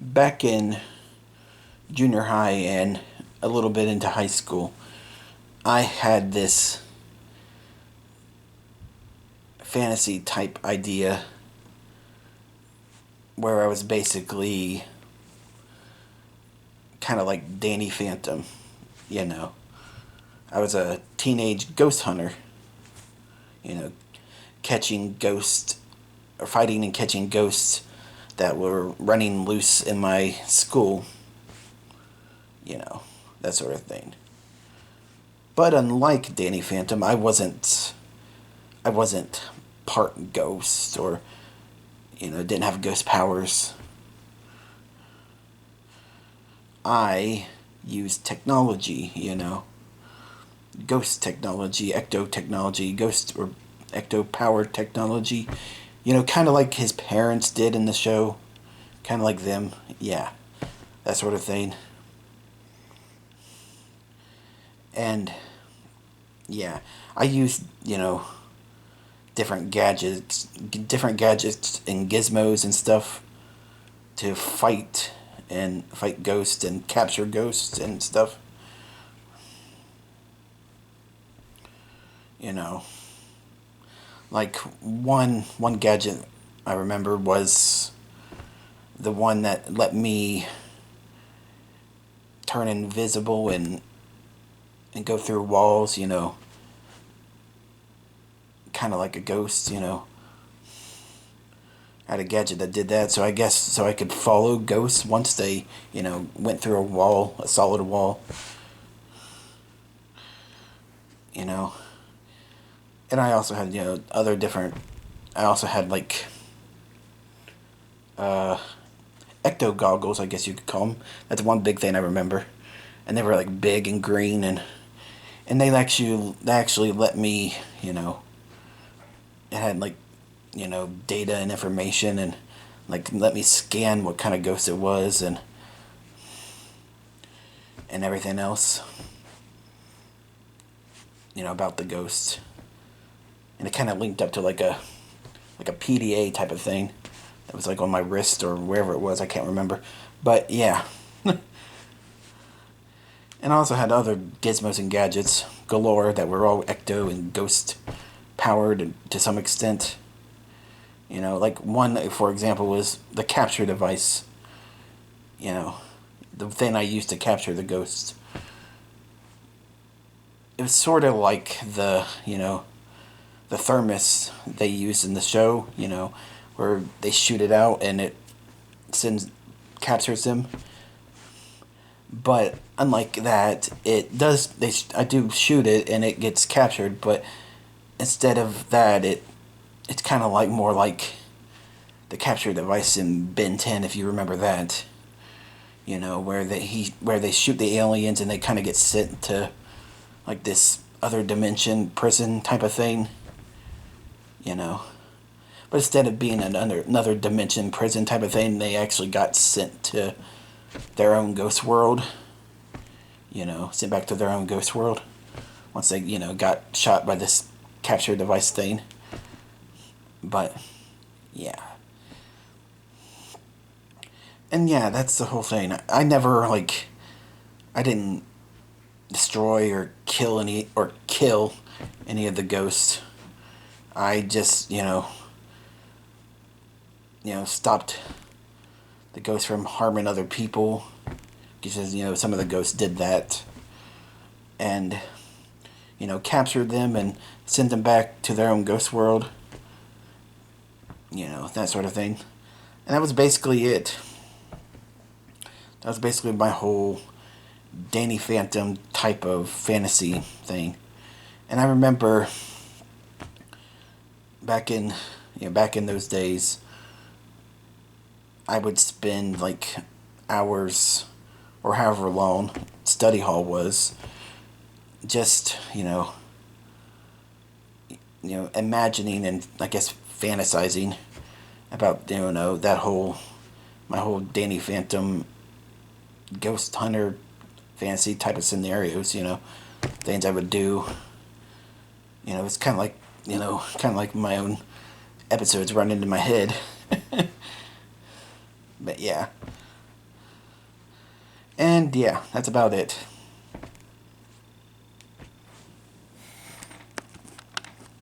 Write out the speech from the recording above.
Back in junior high and a little bit into high school, I had this fantasy type idea where I was basically kind of like Danny Phantom, you know. I was a teenage ghost hunter, you know, catching ghosts or fighting and catching ghosts that were running loose in my school, you know, that sort of thing. But unlike Danny Phantom, I wasn't part ghost or didn't have ghost powers. I used technology, ghost technology, ecto technology, ghost or ecto power technology, kind of like his parents did in the show, kind of like them, yeah, that sort of thing. And yeah, I used, different gadgets and gizmos and stuff to fight ghosts and capture ghosts and stuff. You know, like one gadget I remember was the one that let me turn invisible and go through walls. Kind of like a ghost. I had a gadget that did that, so I guess so I could follow ghosts once they went through a wall, a solid wall. You know, and I also had other different. I also had like uh, ecto goggles, I guess you could call them. That's one big thing I remember, and they were like big and green, and they actually let me, it had like data and information, and like let me scan what kind of ghost it was, and everything else, about the ghost, and it kind of linked up to like a PDA type of thing that was like on my wrist or wherever it was. I can't remember, but yeah. And I also had other gizmos and gadgets galore that were all ecto and ghost powered to some extent. Like one, for example, was the capture device. You know, the thing I used to capture the ghosts. It was sort of like the thermos they used in the show. Where they shoot it out and it sends captures them. But unlike that, it does. I do shoot it and it gets captured. But instead of that, it's kind of like more like the capture device in Ben 10, if you remember that. Where they shoot the aliens and they kind of get sent to like this other dimension prison type of thing. You know, but instead of being another dimension prison type of thing, they actually got sent to their own ghost world. Sent back to their own ghost world once they got shot by this capture device thing. But yeah, and yeah, that's the whole thing. I never I didn't destroy or kill any of the ghosts. I just stopped the ghosts from harming other people because some of the ghosts did that, and captured them and sent them back to their own ghost world. That sort of thing, and that was basically it. That was basically my whole Danny Phantom type of fantasy thing. And I remember back in those days, I would spend like hours or however long study hall was just imagining and I guess fantasizing about that whole my whole Danny Phantom ghost hunter fantasy type of scenarios. Things I would do. It's kind of like my own episodes run into my head. But yeah, And yeah, that's about it.